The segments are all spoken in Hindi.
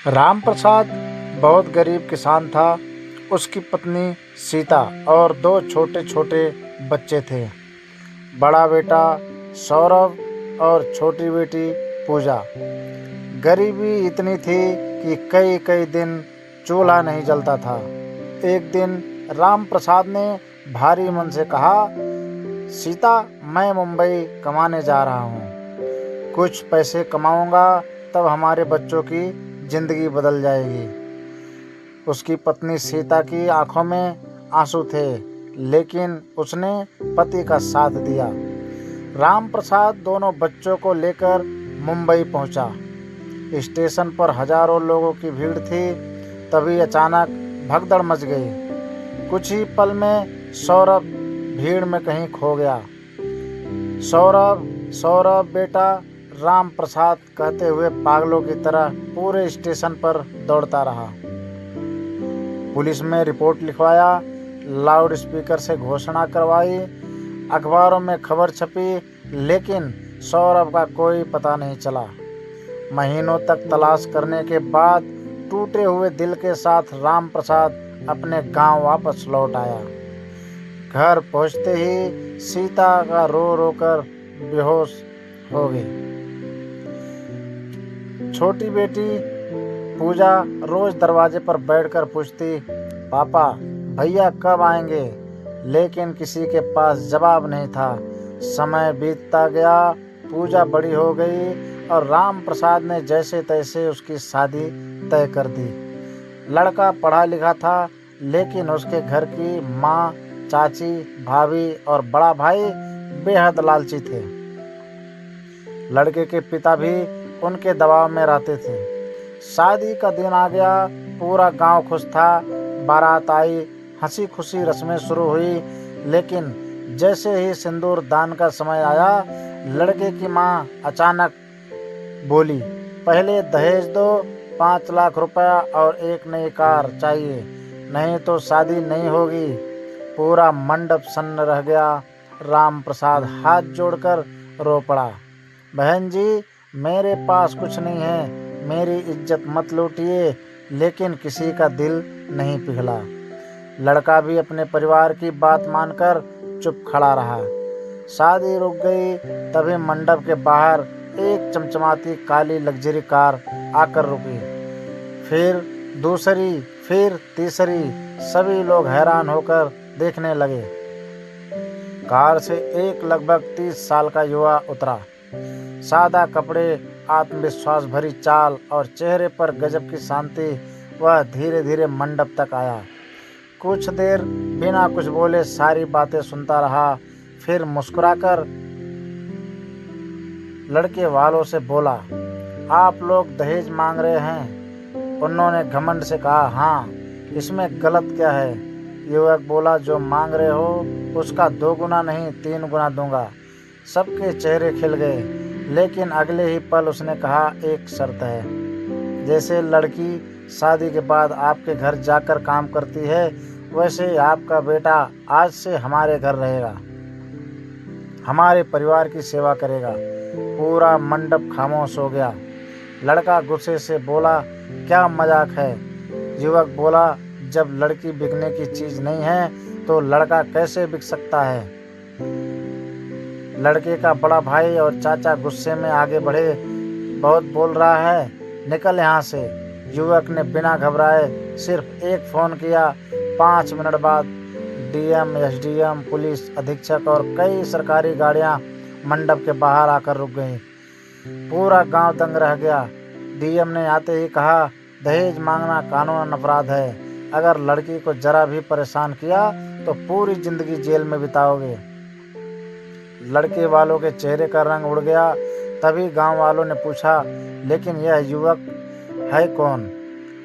राम प्रसाद बहुत गरीब किसान था। उसकी पत्नी सीता और दो छोटे छोटे बच्चे थे। बड़ा बेटा सौरभ और छोटी बेटी पूजा। गरीबी इतनी थी कि कई कई दिन चूल्हा नहीं जलता था। एक दिन राम प्रसाद ने भारी मन से कहा, सीता, मैं मुंबई कमाने जा रहा हूँ। कुछ पैसे कमाऊंगा, तब हमारे बच्चों की जिंदगी बदल जाएगी। उसकी पत्नी सीता की आंखों में आंसू थे, लेकिन उसने पति का साथ दिया। राम प्रसाद दोनों बच्चों को लेकर मुंबई पहुंचा। स्टेशन पर हजारों लोगों की भीड़ थी। तभी अचानक भगदड़ मच गई। कुछ ही पल में सौरभ भीड़ में कहीं खो गया। सौरभ, सौरभ बेटा, राम प्रसाद कहते हुए पागलों की तरह पूरे स्टेशन पर दौड़ता रहा। पुलिस में रिपोर्ट लिखवाया, लाउड स्पीकर से घोषणा करवाई, अखबारों में खबर छपी, लेकिन सौरभ का कोई पता नहीं चला। महीनों तक तलाश करने के बाद टूटे हुए दिल के साथ राम प्रसाद अपने गांव वापस लौट आया। घर पहुंचते ही सीता का रो रो कर बेहोश हो गई। छोटी बेटी पूजा रोज दरवाजे पर बैठकर पूछती, पापा, भैया कब आएंगे? लेकिन किसी के पास जवाब नहीं था। समय बीतता गया, पूजा बड़ी हो गई और राम प्रसाद ने जैसे तैसे उसकी शादी तय कर दी। लड़का पढ़ा लिखा था, लेकिन उसके घर की माँ, चाची, भाभी और बड़ा भाई बेहद लालची थे। लड़के के पिता भी उनके दबाव में रहते थे। शादी का दिन आ गया, पूरा गांव खुश था। बारात आई, हंसी खुशी रस्में शुरू हुई, लेकिन जैसे ही सिंदूर दान का समय आया, लड़के की माँ अचानक बोली, पहले दहेज दो, 5 लाख रुपया और एक नई कार चाहिए, नहीं तो शादी नहीं होगी। पूरा मंडप सन्न रह गया। राम प्रसाद हाथ जोड़कर रो पड़ा, बहन जी, मेरे पास कुछ नहीं है, मेरी इज्जत मत लूटिए। लेकिन किसी का दिल नहीं पिघला। लड़का भी अपने परिवार की बात मानकर चुप खड़ा रहा। शादी रुक गई। तभी मंडप के बाहर एक चमचमाती काली लग्जरी कार आकर रुकी। फिर दूसरी, फिर तीसरी। सभी लोग हैरान होकर देखने लगे। कार से एक लगभग 30 साल का युवा उतरा। सादा कपड़े, आत्मविश्वास भरी चाल और चेहरे पर गजब की शांति। वह धीरे धीरे मंडप तक आया। कुछ देर बिना कुछ बोले सारी बातें सुनता रहा। फिर मुस्कुराकर लड़के वालों से बोला, आप लोग दहेज मांग रहे हैं? उन्होंने घमंड से कहा, हाँ, इसमें गलत क्या है? युवक बोला, जो मांग रहे हो उसका 2 गुना नहीं 3 गुना दूंगा। सबके चेहरे खिल गए, लेकिन अगले ही पल उसने कहा, एक शर्त है। जैसे लड़की शादी के बाद आपके घर जाकर काम करती है, वैसे आपका बेटा आज से हमारे घर रहेगा, हमारे परिवार की सेवा करेगा। पूरा मंडप खामोश हो गया। लड़का गुस्से से बोला, क्या मजाक है? युवक बोला, जब लड़की बिकने की चीज नहीं है तो लड़का कैसे बिक सकता है? लड़के का बड़ा भाई और चाचा गुस्से में आगे बढ़े, बहुत बोल रहा है, निकल यहाँ से। युवक ने बिना घबराए सिर्फ एक फोन किया। 5 मिनट बाद डीएम, एसडीएम, पुलिस अधीक्षक और कई सरकारी गाड़ियाँ मंडप के बाहर आकर रुक गईं। पूरा गांव दंग रह गया। डीएम ने आते ही कहा, दहेज मांगना कानूनन अपराध है। अगर लड़की को जरा भी परेशान किया तो पूरी जिंदगी जेल में बिताओगे। लड़के वालों के चेहरे का रंग उड़ गया। तभी गांव वालों ने पूछा, लेकिन यह युवक है कौन?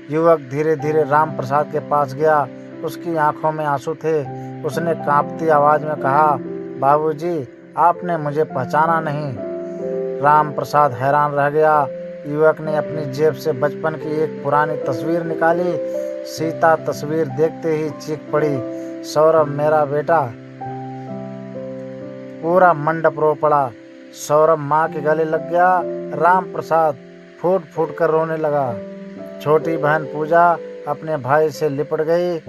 युवक धीरे धीरे राम प्रसाद के पास गया। उसकी आंखों में आंसू थे। उसने कांपती आवाज में कहा, बाबूजी, आपने मुझे पहचाना नहीं? राम प्रसाद हैरान रह गया। युवक ने अपनी जेब से बचपन की एक पुरानी तस्वीर निकाली। सीता तस्वीर देखते ही चीख पड़ी, सौरभ मेरा बेटा। पूरा मंडप रो पड़ा। सौरभ माँ के गले लग गया। राम प्रसाद फूट फूट कर रोने लगा। छोटी बहन पूजा अपने भाई से लिपट गई।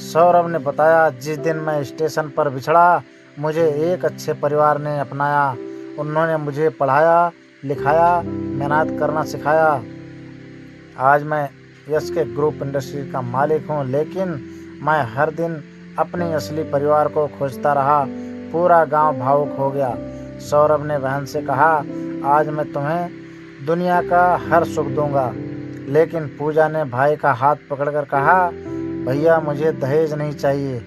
सौरभ ने बताया, जिस दिन मैं स्टेशन पर बिछड़ा, मुझे एक अच्छे परिवार ने अपनाया। उन्होंने मुझे पढ़ाया, लिखाया, मेहनत करना सिखाया। आज मैं यश के ग्रुप इंडस्ट्री का मालिक हूँ, लेकिन मैं हर दिन अपने असली परिवार को खोजता रहा। पूरा गांव भावुक हो गया। सौरभ ने बहन से कहा, आज मैं तुम्हें दुनिया का हर सुख दूंगा। लेकिन पूजा ने भाई का हाथ पकड़कर कहा, भैया मुझे दहेज नहीं चाहिए,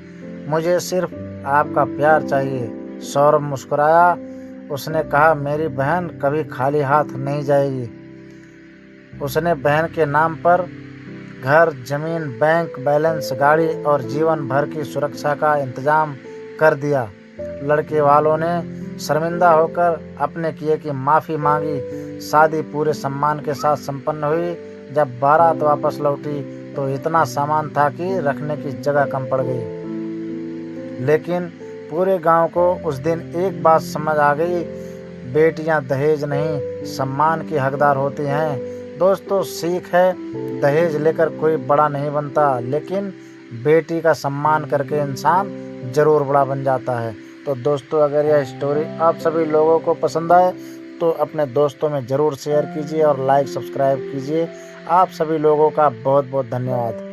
मुझे सिर्फ आपका प्यार चाहिए। सौरभ मुस्कुराया। उसने कहा, मेरी बहन कभी खाली हाथ नहीं जाएगी। उसने बहन के नाम पर घर, जमीन, बैंक बैलेंस, गाड़ी और जीवन भर की सुरक्षा का इंतजाम कर दिया। लड़के वालों ने शर्मिंदा होकर अपने किए की माफ़ी मांगी। शादी पूरे सम्मान के साथ संपन्न हुई। जब बारात वापस लौटी तो इतना सामान था कि रखने की जगह कम पड़ गई। लेकिन पूरे गांव को उस दिन एक बात समझ आ गई, बेटियां दहेज नहीं, सम्मान की हकदार होती हैं। दोस्तों, सीख है, दहेज लेकर कोई बड़ा नहीं बनता, लेकिन बेटी का सम्मान करके इंसान ज़रूर बड़ा बन जाता है। तो दोस्तों, अगर यह स्टोरी आप सभी लोगों को पसंद आए तो अपने दोस्तों में ज़रूर शेयर कीजिए और लाइक सब्सक्राइब कीजिए। आप सभी लोगों का बहुत बहुत धन्यवाद।